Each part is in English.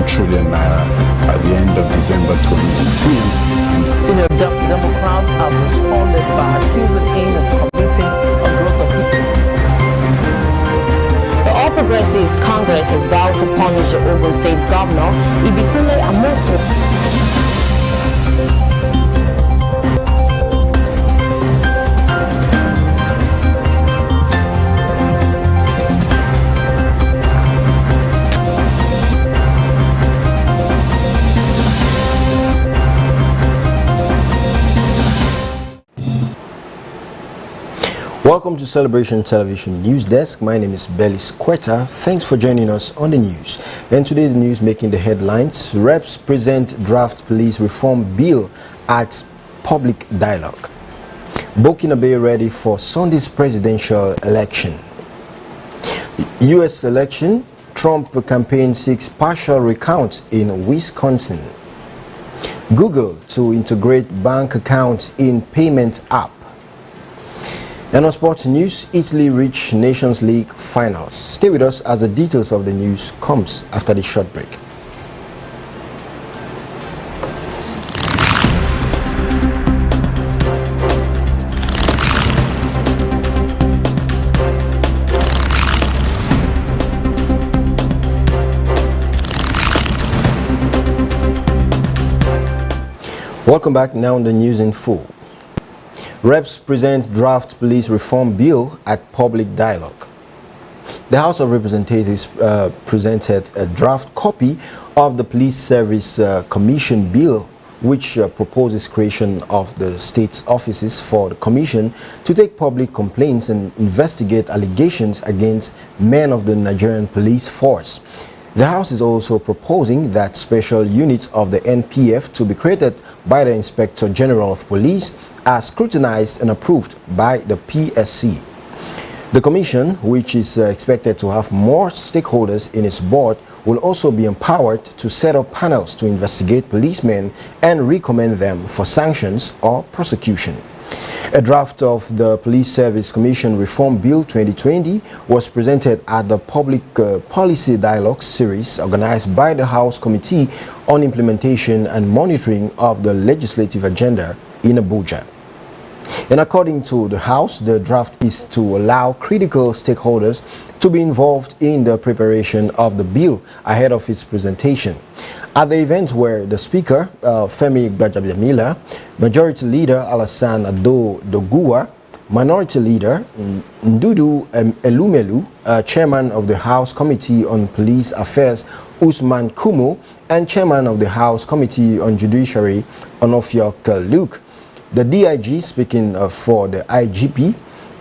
trillion naira at the end of December 2018. Senior Democrats have responded by accusing him of committing a gross offense. The All Progressives Congress has vowed to punish the Ogun State Governor, Ibikule Amosu. Welcome to Celebration Television News Desk. My name is Bellis Quetta. Thanks for joining us on the news. And today the news making the headlines. Reps present draft police reform bill at public dialogue. Burkina Faso ready for Sunday's presidential election. U.S. election, Trump campaign seeks partial recount in Wisconsin. Google to integrate bank accounts in payment app. And on sports news, Italy reached Nations League finals. Stay with us as the details of the news comes after this short break. Welcome back. Now on the news in full. Reps present draft police reform bill at public dialogue. The House of Representatives presented a draft copy of the Police Service Commission bill, which proposes creation of the state's offices for the commission to take public complaints and investigate allegations against men of the Nigerian police force. The House is also proposing that special units of the NPF to be created by the Inspector General of Police are scrutinized and approved by the PSC. The Commission, which is expected to have more stakeholders in its board, will also be empowered to set up panels to investigate policemen and recommend them for sanctions or prosecution. A draft of the Police Service Commission Reform Bill 2020 was presented at the Public Policy Dialogue Series organized by the House Committee on Implementation and Monitoring of the Legislative Agenda in Abuja. And according to the House, the draft is to allow critical stakeholders to be involved in the preparation of the bill ahead of its presentation. At the event where the Speaker, Femi Gbajabiamila, Majority Leader Alassane Ado Doguwa, Minority Leader Ndudu Elumelu, Chairman of the House Committee on Police Affairs Usman Kumo, and Chairman of the House Committee on Judiciary Onofiok Luke, the DIG, speaking for the IGP,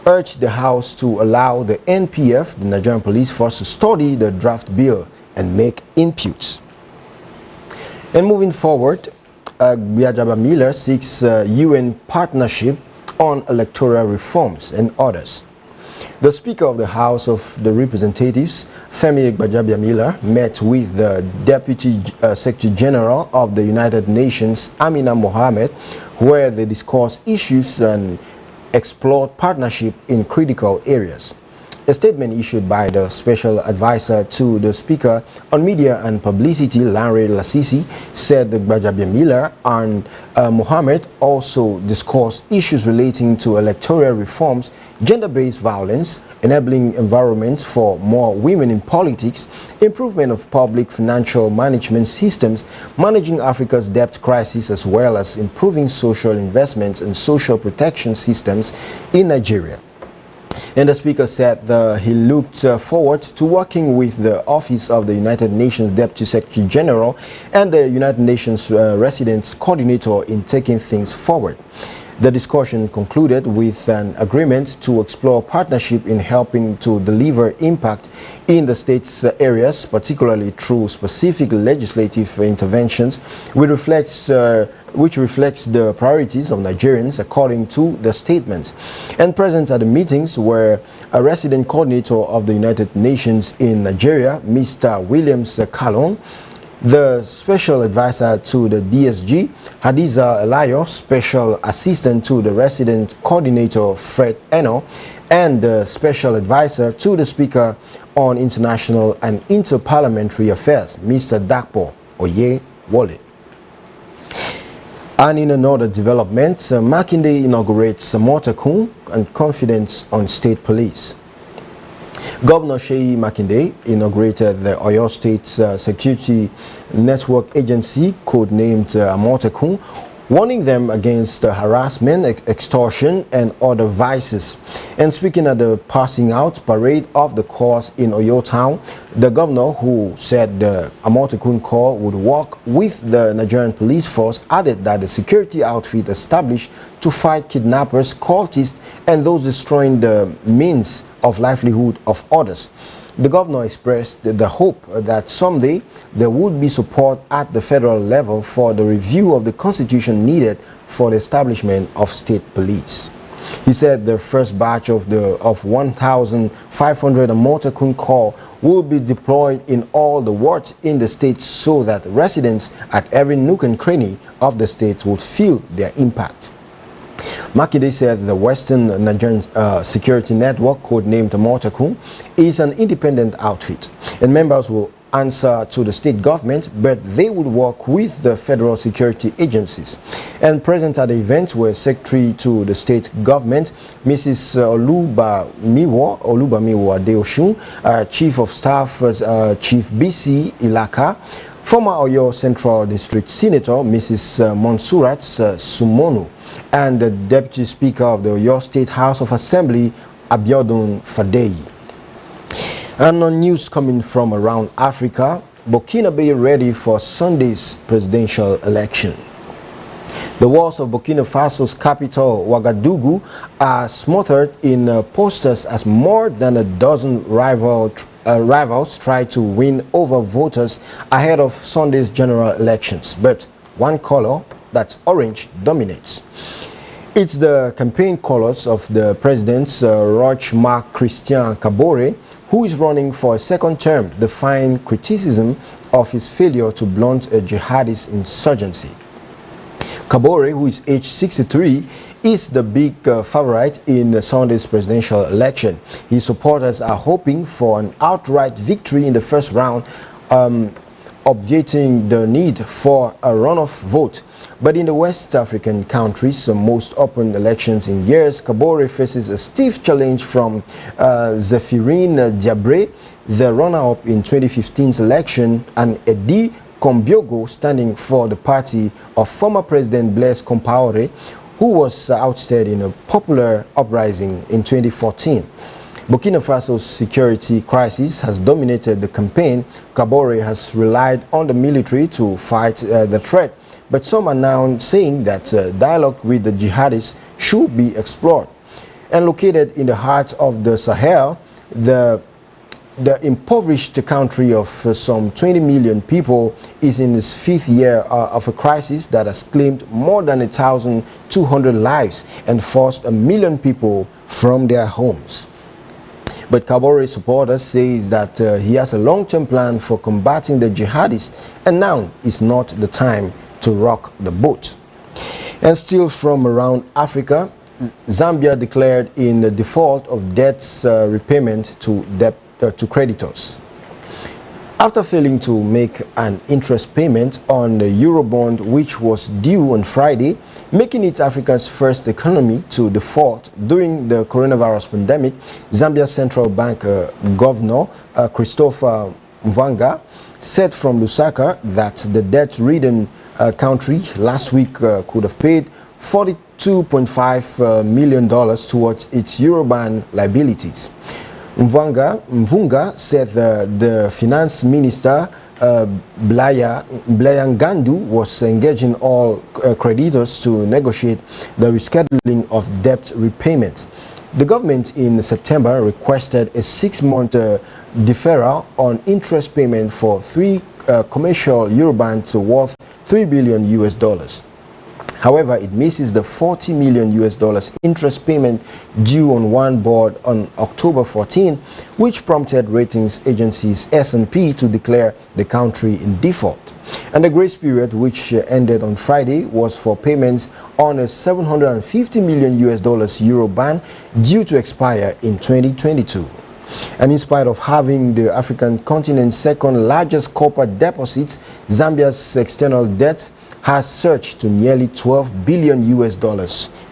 urged the House to allow the NPF, the Nigerian Police Force, to study the draft bill and make inputs. And moving forward, Gbajabiamila seeks UN partnership on electoral reforms and others. The Speaker of the House of the Representatives, Femi Gbajabiamila, met with the Deputy Secretary General of the United Nations, Amina Mohammed, where they discussed issues and explored partnership in critical areas. A statement issued by the Special Advisor to the Speaker on Media and Publicity, Lanre Lasisi, said that Gbajabiamila and Mohammed also discussed issues relating to electoral reforms, gender-based violence, enabling environments for more women in politics, improvement of public financial management systems, managing Africa's debt crisis, as well as improving social investments and social protection systems in Nigeria. And the Speaker said that he looked forward to working with the Office of the United Nations Deputy Secretary General and the United Nations Residence Coordinator in taking things forward. The discussion concluded with an agreement to explore partnership in helping to deliver impact in the state's areas, particularly through specific legislative interventions, which reflects the priorities of Nigerians according to the statement. And present at the meetings were a resident coordinator of the United Nations in Nigeria, Mr. Williams Kalon, the Special Advisor to the DSG, Hadiza Elayo, Special Assistant to the Resident Coordinator, Fred Eno, and the Special Advisor to the Speaker on International and Inter-Parliamentary Affairs, Mr. Dakpo Oyewole. And in another development, Makinde inaugurates Motakun and confidence on state police. Governor Sheyi Makinde inaugurated the Oyo State Security Network Agency, codenamed Amotekun, warning them against harassment, extortion, and other vices. And speaking at the passing out parade of the corps in Oyo Town, the governor, who said the Amotekun Corps would work with the Nigerian police force, added that the security outfit established to fight kidnappers, cultists, and those destroying the means of livelihood of others. The governor expressed the hope that someday there would be support at the federal level for the review of the constitution needed for the establishment of state police. He said the first batch of 1,500 Amotekun Corps will be deployed in all the wards in the state so that residents at every nook and cranny of the state would feel their impact. Makinde said the Western Nigerian Security Network, codenamed Amotekun, is an independent outfit, and members will answer to the state government, but they would work with the federal security agencies. And present at the event were Secretary to the state government, Mrs. Olubamiwo Adeosun, Chief of Staff, Chief BC Ilaka, former Oyo Central District Senator, Mrs. Monsurat Sumonu, and the Deputy Speaker of the Oyo State House of Assembly, Abiodun Fadeyi. And on news coming from around Africa, Burkina Faso ready for Sunday's presidential election. The walls of Burkina Faso's capital, Ouagadougou, are smothered in posters as more than a dozen rivals try to win over voters ahead of Sunday's general elections. But one color, that's orange, dominates. It's the campaign colors of the president, Roch-Marc Christian Kabore, who is running for a second term, defying criticism of his failure to blunt a jihadist insurgency. Kabore, who is age 63, is the big favorite in Sunday's presidential election. His supporters are hoping for an outright victory in the first round, obviating the need for a runoff vote. But in the West African countries, the most open elections in years, Kabore faces a stiff challenge from Zéphirine Diabré, the runner-up in 2015's election, and Edi Kombiogo, standing for the party of former President Blaise Compaoré, who was ousted in a popular uprising in 2014. Burkina Faso's security crisis has dominated the campaign. Kabore has relied on the military to fight the threat, but some are now saying that dialogue with the jihadists should be explored. And located in the heart of the Sahel, the impoverished country of some 20 million people is in its fifth year of a crisis that has claimed more than 1,200 lives and forced 1 million people from their homes. But Kabore's supporters say that he has a long-term plan for combating the jihadists, and now is not the time to rock the boat. And still from around Africa, Zambia declared in the default of debts repayment to creditors. After failing to make an interest payment on the Eurobond, which was due on Friday, making it Africa's first economy to default during the coronavirus pandemic, Zambia's central bank governor, Christopher Mvanga, said from Lusaka that the debt-ridden country last week could have paid $42.5 million towards its Eurobond liabilities. Mvunga said the finance minister, Blayangandu, was engaging all creditors to negotiate the rescheduling of debt repayments. The government in September requested a 6-month deferral on interest payment for 3 commercial Eurobonds worth $3 billion. However, it misses the $40 million interest payment due on one bond on October 14, which prompted ratings agencies S&P to declare the country in default. And the grace period, which ended on Friday, was for payments on a $750 million Euro bond due to expire in 2022. And in spite of having the African continent's second largest copper deposits, Zambia's external debt has surged to nearly $12 billion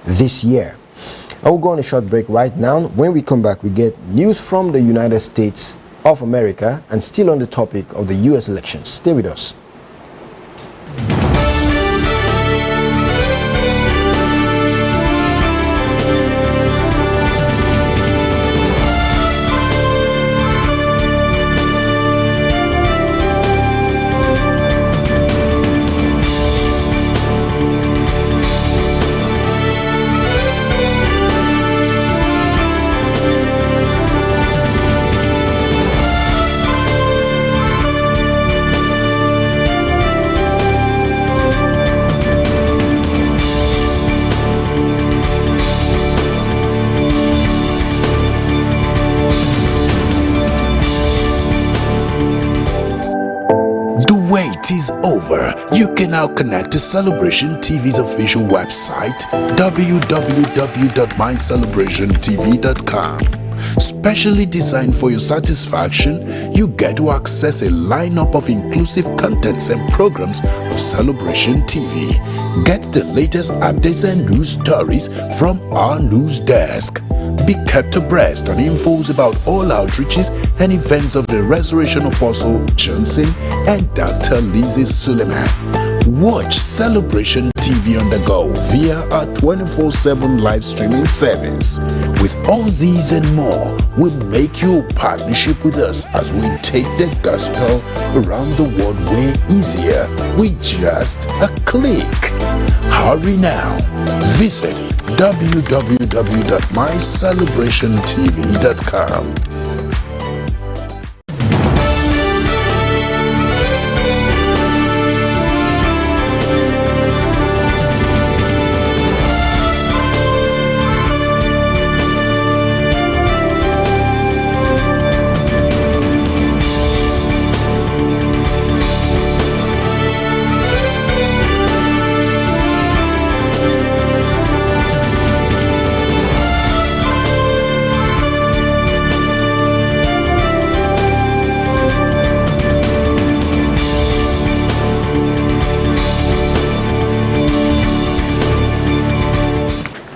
this year. I will go on a short break right now. When we come back, we get news from the United States of America and still on the topic of the U.S. elections. Stay with us. Is over. You can now connect to Celebration TV's official website www.mycelebrationtv.com. Specially designed for your satisfaction, you get to access a lineup of inclusive contents and programs of Celebration TV. Get the latest updates and news stories from our news desk. Be kept abreast on infos about all outreaches and events of the Restoration Apostle Johnson and Dr. Lizzie Suleiman. Watch Celebration TV on the go via our 24/7 live streaming service. With all these and more, we make your partnership with us as we take the gospel around the world way easier with just a click. Hurry now. Visit www.mycelebrationtv.com.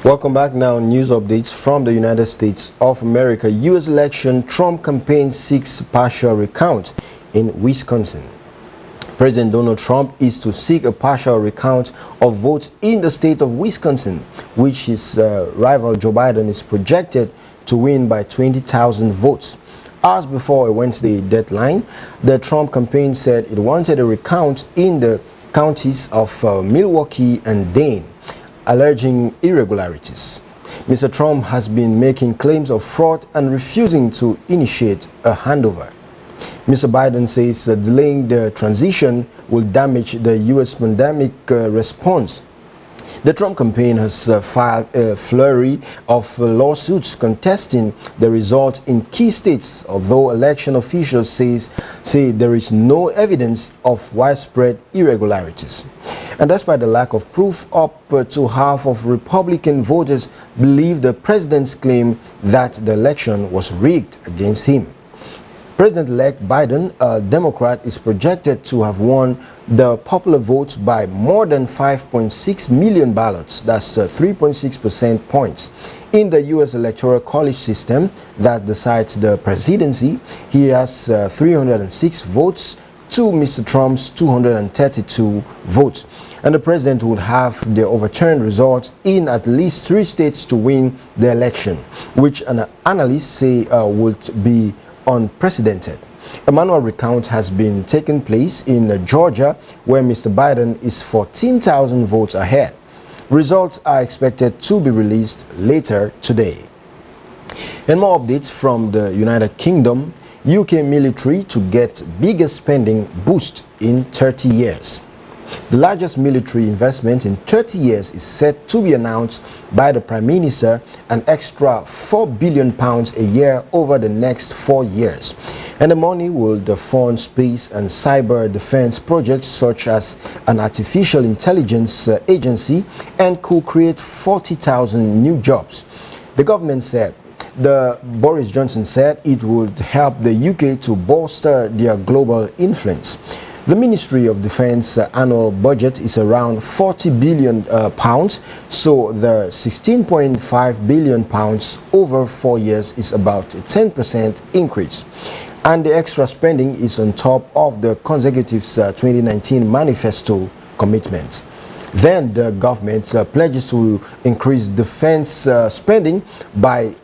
Welcome back now. News updates from the United States of America. U.S. election, Trump campaign seeks partial recount in Wisconsin. President Donald Trump is to seek a partial recount of votes in the state of Wisconsin, which his rival Joe Biden is projected to win by 20,000 votes. Hours before a Wednesday deadline, the Trump campaign said it wanted a recount in the counties of Milwaukee and Dane, alleging irregularities. Mr. Trump has been making claims of fraud and refusing to initiate a handover. Mr. Biden says delaying the transition will damage the U.S. pandemic response. The Trump campaign has filed a flurry of lawsuits contesting the result in key states, although election officials say there is no evidence of widespread irregularities. And despite the lack of proof, up to half of Republican voters believe the president's claim that the election was rigged against him. President-elect Biden, a Democrat, is projected to have won the popular votes by more than 5.6 million ballots. That's 3.6% points. In the U.S. Electoral College system that decides the presidency, he has 306 votes to Mr. Trump's 232 votes. And the president would have the overturned results in at least 3 states to win the election, which analysts say would be unprecedented. A manual recount has been taking place in Georgia, where Mr. Biden is 14,000 votes ahead. Results are expected to be released later today. And more updates from the United Kingdom. UK military to get biggest spending boost in 30 years. The largest military investment in 30 years is set to be announced by the Prime Minister, an extra £4 billion a year over the next 4 years. And the money will fund space and cyber defense projects such as an artificial intelligence agency and could create 40,000 new jobs. The government said Boris Johnson said it would help the UK to bolster their global influence. The Ministry of Defence annual budget is around £40 billion, so the £16.5 billion over 4 years is about a 10% increase. And the extra spending is on top of the Consecutive's 2019 manifesto commitments. Then the government pledges to increase defense spending by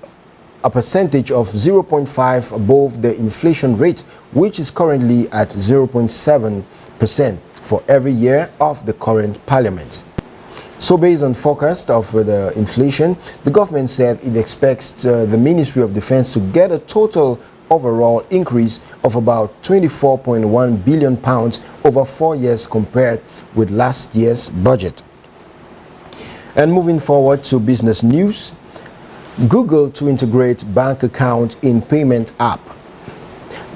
a percentage of 0.5 above the inflation rate, which is currently at 0.7% for every year of the current parliament. So based on forecast of the inflation, the government said it expects the Ministry of Defense to get a total overall increase of about £24.1 billion over 4 years compared with last year's budget. And moving forward to business news, Google to integrate bank account in payment app.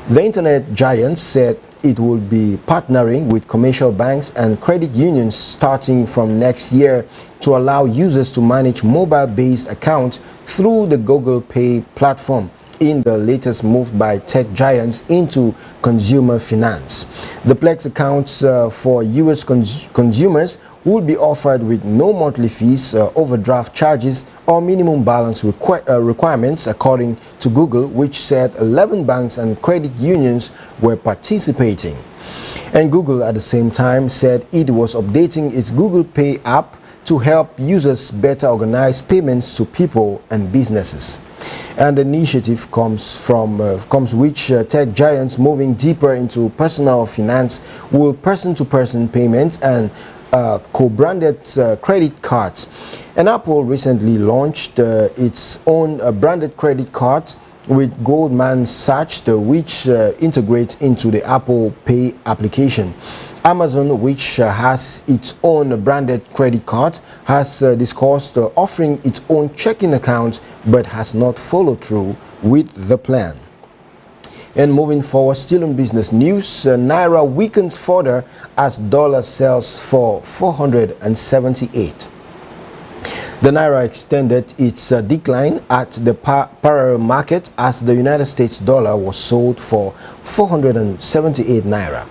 The internet giant said it will be partnering with commercial banks and credit unions starting from next year to allow users to manage mobile-based accounts through the Google Pay platform, in the latest move by tech giants into consumer finance. The Plex accounts for US consumers will be offered with no monthly fees, overdraft charges, or minimum balance requirements, according to Google, which said 11 banks and credit unions were participating. And Google at the same time said it was updating its Google Pay app to help users better organize payments to people and businesses. And the initiative comes which tech giants moving deeper into personal finance will person-to-person payments and co-branded credit cards. And Apple recently launched its own branded credit card with Goldman Sachs, which integrates into the Apple Pay application. Amazon, which has its own branded credit card, has discussed offering its own checking account but has not followed through with the plan. And moving forward, still in business news, naira weakens further as dollar sells for 478. The naira extended its decline at the parallel market as the United States dollar was sold for 478 naira.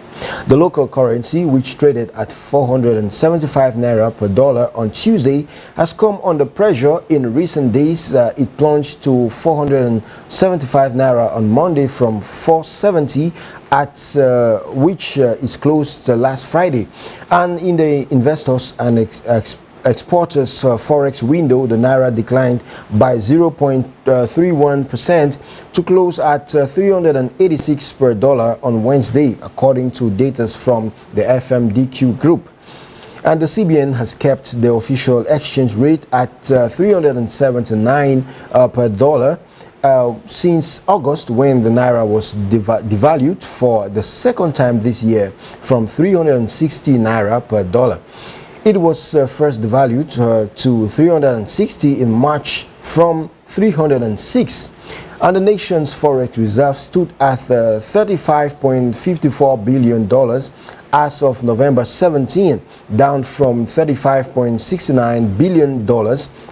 The local currency, which traded at 475 naira per dollar on Tuesday, has come under pressure in recent days. It plunged to 475 naira on Monday from 470, at which is closed last Friday. And in the investors and exporters forex window, the naira declined by 0.31% to close at 386 per dollar on Wednesday, according to data from the FMDQ group. And the CBN has kept the official exchange rate at 379 per dollar since August, when the naira was devalued for the second time this year from 360 naira per dollar. It was first devalued to 360 in March from 306. And the nation's forex reserve stood at $35.54 billion as of November 17, down from $35.69 billion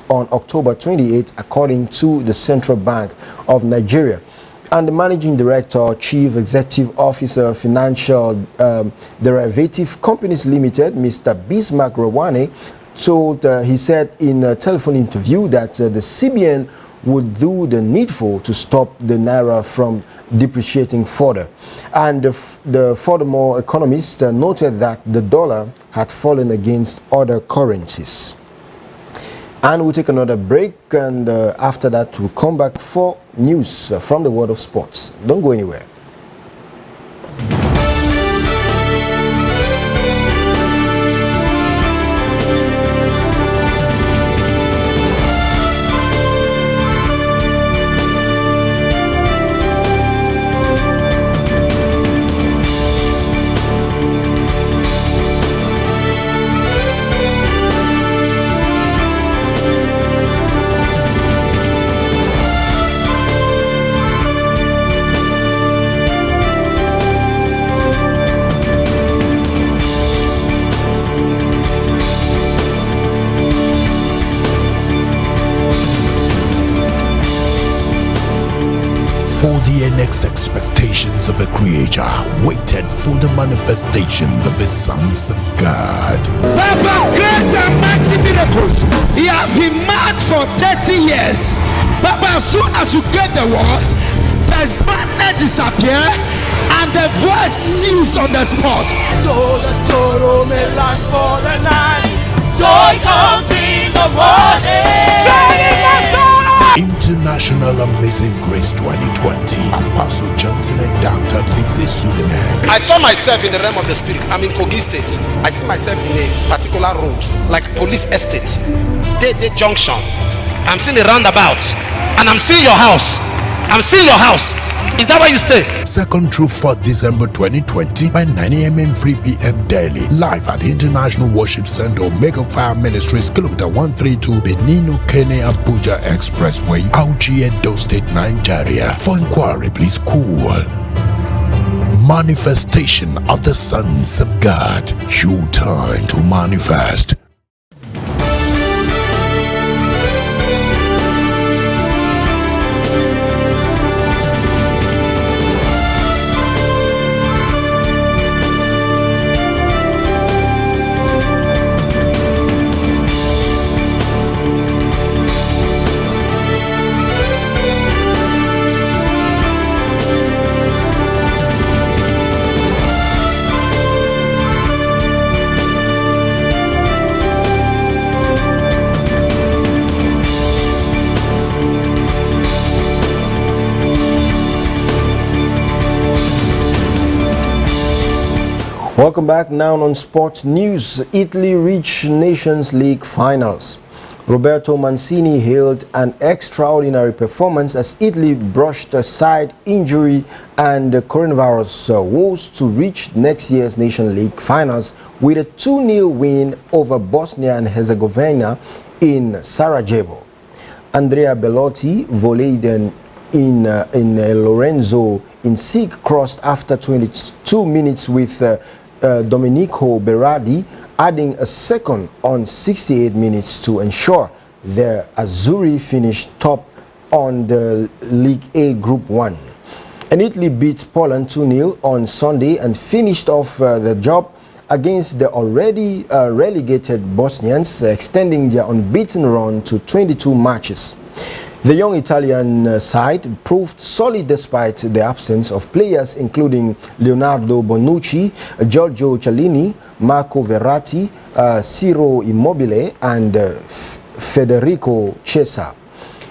on October 28, according to the Central Bank of Nigeria. And the Managing Director, Chief Executive Officer, Financial Derivative Companies Limited, Mr. Bismarck Rawane, he said in a telephone interview that the CBN would do the needful to stop the naira from depreciating further. And furthermore, economists noted that the dollar had fallen against other currencies. And we'll take another break, and after that we'll come back for news from the world of sports. Don't go anywhere. For the next expectations of a creator waited for the manifestations of the sons of God. Papa, great and mighty miracles. He has been mad for 30 years. Papa, as soon as you get the word, the madness disappear and the voice cease on the spot. Though the sorrow may last for the night, joy comes in the morning. Joy in the sorrow. International Amazing Grace 2020. Apostle Johnson and Dr. Lise Suleiman. I saw myself in the realm of the spirit. I'm in Kogi State. I see myself in a particular road, like police estate, Day Junction. I'm seeing a roundabout, and I'm seeing your house. I'm seeing your house. Is that where you stay? 2nd through 4th December 2020 by 9 a.m. and 3 p.m. daily. Live at the International Worship Center, Omega Fire Ministries, Kilometer 132, the Nino Kene Abuja Expressway, Auchi, Edo State, Nigeria. For inquiry, please call. Manifestation of the sons of God. Your time to manifest. Welcome back. Now on sports news. Italy reached Nations League finals. Roberto Mancini hailed an extraordinary performance as Italy brushed aside injury and the coronavirus woes to reach next year's Nations League finals with a 2-0 win over Bosnia and Herzegovina in Sarajevo. Andrea Bellotti volleyed in Lorenzo Insigne crossed after 22 minutes with Domenico Berardi adding a second on 68 minutes to ensure the Azzurri finished top on the League A Group 1. And Italy beat Poland 2-0 on Sunday and finished off the job against the already relegated Bosnians, extending their unbeaten run to 22 matches. The young Italian side proved solid despite the absence of players including Leonardo Bonucci, Giorgio Chiellini, Marco Verratti, Ciro Immobile and Federico Chiesa.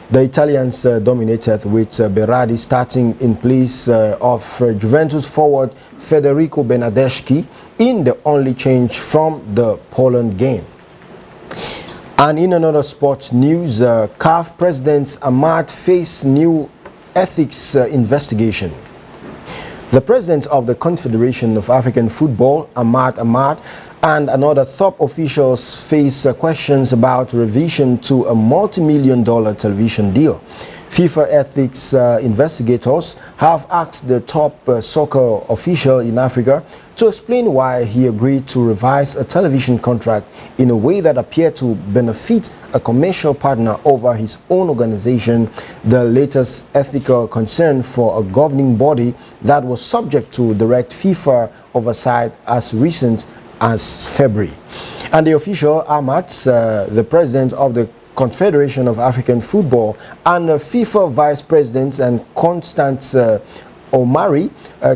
The Italians dominated with Berardi starting in place of Juventus forward Federico Bernardeschi in the only change from the Poland game. And in another sports news, CAF President Ahmad faced new ethics investigation. The president of the Confederation of African Football, Ahmad, and another top officials face questions about revision to a multi-million-dollar television deal. FIFA ethics investigators have asked the top soccer official in Africa to explain why he agreed to revise a television contract in a way that appeared to benefit a commercial partner over his own organization, the latest ethical concern for a governing body that was subject to direct FIFA oversight as recent as February. And the official, Ahmad, the president of the Confederation of African Football, and FIFA Vice President and Constance Omari,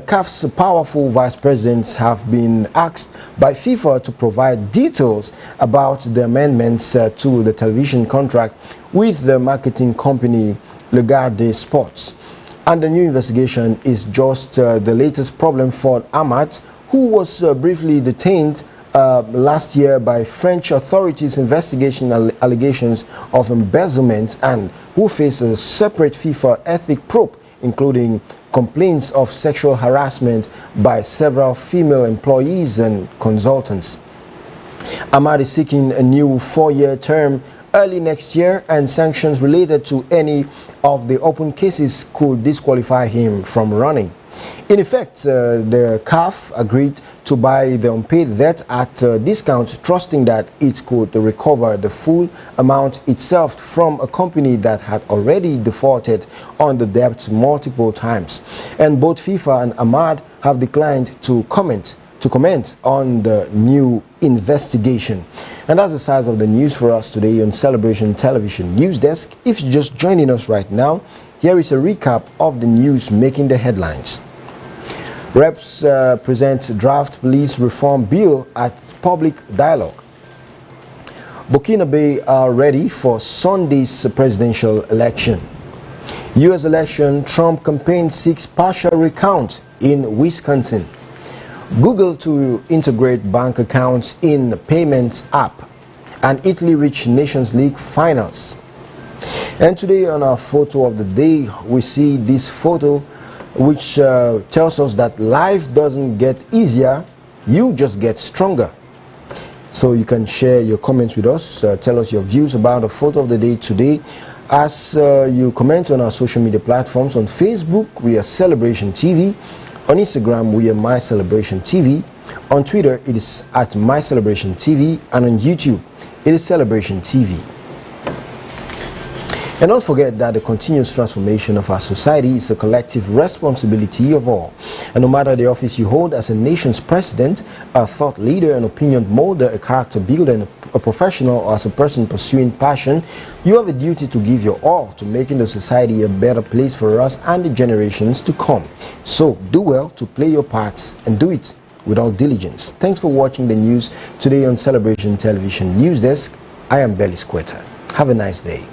CAF's powerful vice presidents, have been asked by FIFA to provide details about the amendments to the television contract with the marketing company Legarde Sports. And the new investigation is just the latest problem for Ahmad, who was briefly detained last year by French authorities investigation allegations of embezzlement and who faced a separate FIFA ethic probe, including complaints of sexual harassment by several female employees and consultants. Ahmad is seeking a new 4-year term early next year, and sanctions related to any of the open cases could disqualify him from running. In effect, the CAF agreed to buy the unpaid debt at a discount, trusting that it could recover the full amount itself from a company that had already defaulted on the debt multiple times. And both FIFA and Ahmad have declined to comment on the new investigation. And that's the size of the news for us today on Celebration Television News Desk. If you're just joining us right now, here is a recap of the news making the headlines. Reps present draft police reform bill at public dialogue. Burkina Faso are ready for Sunday's presidential election. U.S. election, Trump campaign seeks partial recount in Wisconsin. Google to integrate bank accounts in payments app. And Italy reach Nations League finals. And today on our photo of the day, we see this photo which tells us that life doesn't get easier, you just get stronger. So you can share your comments with us, tell us your views about the photo of the day today as you comment on our social media platforms. On Facebook, we are Celebration TV. On Instagram, we are My Celebration TV. On Twitter, it is at My Celebration TV. And on YouTube, it is Celebration TV. And don't forget that the continuous transformation of our society is a collective responsibility of all. And no matter the office you hold as a nation's president, a thought leader, an opinion molder, a character builder, and a professional, or as a person pursuing passion, you have a duty to give your all to making the society a better place for us and the generations to come. So do well to play your parts and do it with all diligence. Thanks for watching the news today on Celebration Television News Desk. I am Belly Squatter. Have a nice day.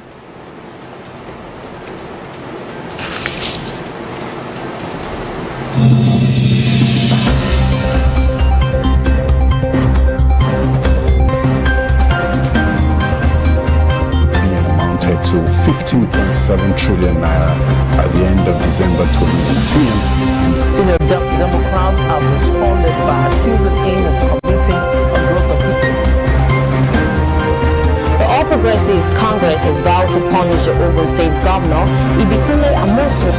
To 15.7 trillion naira at the end of December 2019. Senior Democrats have responded by accusing him of committing a gross offense. The All Progressives Congress has vowed to punish the Ogun State Governor, Ibikule Amosu.